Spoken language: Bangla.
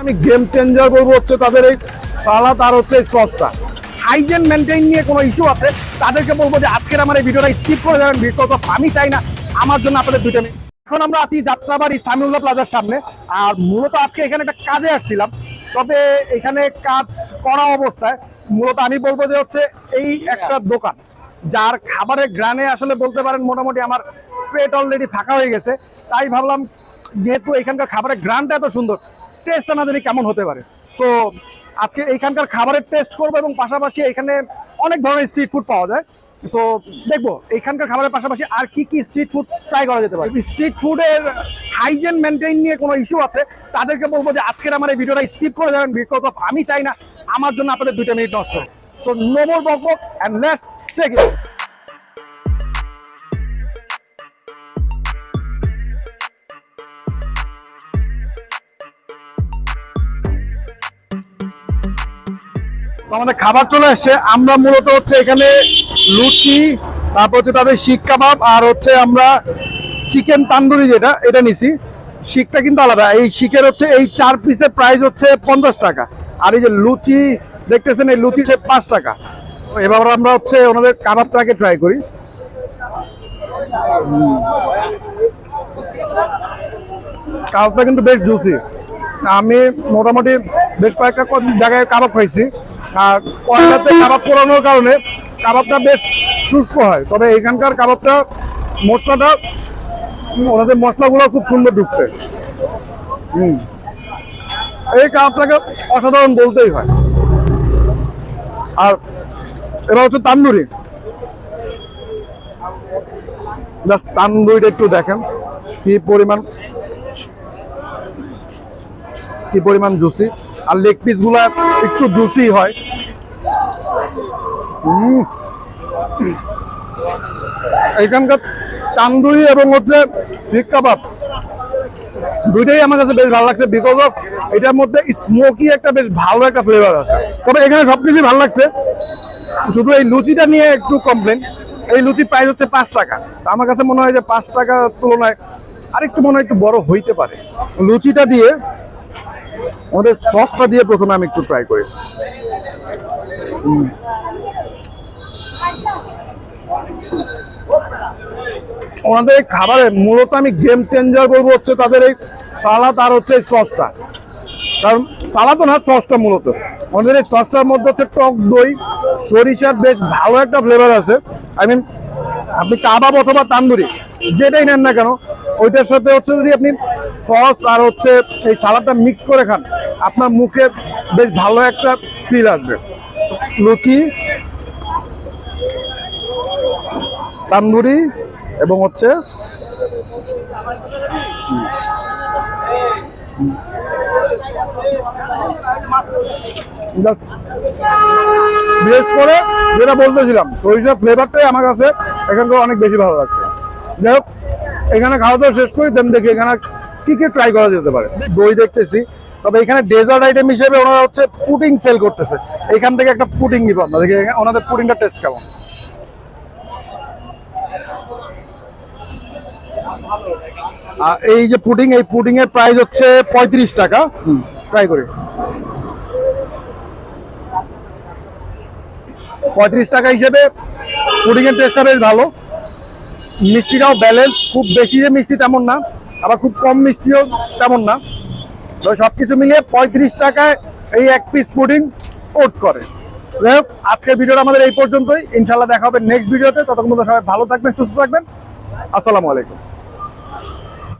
আমি গেম চেঞ্জার বলবো হচ্ছে তাদের এই সালাদ আর হচ্ছে এই সসটা। হাইজেন মেনটেন নিয়ে কোনো ইস্যু আছে তাদেরকে বলবো যে আজকের আমার এই ভিডিওটা স্কিপ করে যাবেন, বিকজ অফ আমি চাই না আমার জন্য আপনাদের দুইটা মিনিট। এখন আমরা আছি যাত্রাবাড়ি সামিউল্লাহ প্লাজার সামনে, আর মূলত আজকে এখানে একটা কাজে আসছিলাম। তবে এখানে কাজ করা অবস্থায় মূলত আমি বলবো যে হচ্ছে এই একটা দোকান যার খাবারের গ্রানে আসলে বলতে পারেন মোটামুটি আমার পেট অলরেডি ফাঁকা হয়ে গেছে। তাই ভাবলাম যেহেতু এখানকার খাবারের গ্রানটা এত সুন্দর, টেস্টটা না জানি কেমন হতে পারে। সো আজকে এইখানকার খাবারের টেস্ট করবো এবং পাশাপাশি এখানে অনেক ধরনের স্ট্রিট ফুড পাওয়া যায়। সো দেখবো এইখানকার খাবারের পাশাপাশি আর কি কি স্ট্রিট ফুড ট্রাই করা যেতে পারে। স্ট্রিট ফুডের হাইজেন মেনটেন নিয়ে কোনো ইস্যু আছে তাদেরকে বলবো যে আজকের আমার এই ভিডিওটা স্কিপ করে যাবেন, বিকজ অফ আমি চাই না আমার জন্য আপনাদের 2 মিনিট নষ্ট। সো নো মোর বকবক এন্ড লেটস চেক ইট। আমাদের খাবার চলে আসছে। আমরা মূলত হচ্ছে এখানে লুচি, তারপর হচ্ছে তাদের শিক কাবাব, আর হচ্ছে আমরা চিকেন তান্দুরি যেটা এটা নিছি। শিকটা কিন্তু আলাদা। এই শিকের হচ্ছে এই 4 পিসের প্রাইস হচ্ছে 50 টাকা, আর এই যে লুচি দেখতেছেন এই লুচি 5 টাকা। এবার আমরা হচ্ছে ওনাদের কাবাবটাকে ট্রাই করি। কাবাবটা কিন্তু বেশ জুসি। আমি মোটামুটি বেশ কয়েকটা জায়গায় কাবাব খাইছি, আর কয়লাতে কাবাব পোড়ানোর কারণে কাবাবটা বেশ শুষ্ক হয়। তবে এখানকার কাবাবটা মশলাটা ওনাদের মশলাগুলো খুব সুন্দর ঢুকছে। এই কাবাবটাকে অসাধারণ বলতেই হয়। আর এবার হচ্ছে তান্দুরি। জাস্ট তান্দুরিটা একটু দেখেন কি পরিমাণ জুসি, আর লেগ পিস গুলা একটু জুসি হয়। এখানকার তান্দুরি এবং হচ্ছে শিক কাবাব দুইটাই আমার কাছে বেশ ভালো লাগছে, বিকজ অফ এটার মধ্যে স্মোকি একটা বেশ ভালো একটা ফ্লেভার আছে। তবে এখানে সবকিছুই ভালো লাগছে, শুধু এই লুচিটা নিয়ে একটু কমপ্লেন। এই লুচির প্রাইস হচ্ছে 5 টাকা। আমার কাছে মনে হয় যে 5 টাকার তুলনায় আরেকটু মনে হয় একটু বড় হইতে পারে। লুচিটা দিয়ে ওদের সসটা দিয়ে প্রথমে আমি একটু ট্রাই করি। ওনাদের এই খাবারে মূলত আমি গেম চেঞ্জার বলবো হচ্ছে তাদের এই সালাদ আর হচ্ছে এই সসটা। কারণ সালাদও না, সসটা মূলত ওনাদের এই সসটার মধ্যে হচ্ছে টক দই, সরিষার বেশ ভালো একটা ফ্লেভার আছে। আই মিন আপনি কাবাব অথবা তান্দুরি যেটাই নেন না কেন, ওইটার সাথে হচ্ছে যদি আপনি সস আর হচ্ছে এই সালাদটা মিক্স করে খান, আপনার মুখে বেশ ভালো একটা ফিল আসবে। লুচি, তান্দুরি এবং হচ্ছে বিশেষ করে যেটা বলতেছিলাম, সরিষার ফ্লেভারটাই আমার কাছে এখানকার অনেক বেশি ভালো লাগছে। যাই হোক, এখানে খাওয়া দাওয়া শেষ করি, দেন দেখি এখানে কি কি ট্রাই করা যেতে পারে। দই দেখতেছি, তবে এখানে ডেজার্ট আইটেম হিসেবে ওনারা হচ্ছে পুডিং সেল করতেছে। এখান থেকে একটা পুডিং নিব আমরা, দেখি ওনাদের পুডিংটা টেস্ট কেমন। আর এই যে পুডিং, এই পুডিং এর প্রাইস হচ্ছে 35 টাকা। ট্রাই করি। 35 টাকা হিসেবে পুডিং এর টেস্টটা বেশ ভালো। মিষ্টিটাও ব্যালেন্স, খুব বেশি যে মিষ্টি তেমন না, আবার খুব কম মিষ্টিও তেমন না। তো সবকিছু মিলিয়ে 35 টাকায় এই এক পিস পুডিং কোট করে। যাই হোক, আজকের ভিডিওটা আমাদের এই পর্যন্তই। ইনশাল্লাহ দেখা হবে নেক্সট ভিডিওতে। ততক্ষণ পর্যন্ত সবাই ভালো থাকবেন, সুস্থ থাকবেন। আসসালামু আলাইকুম।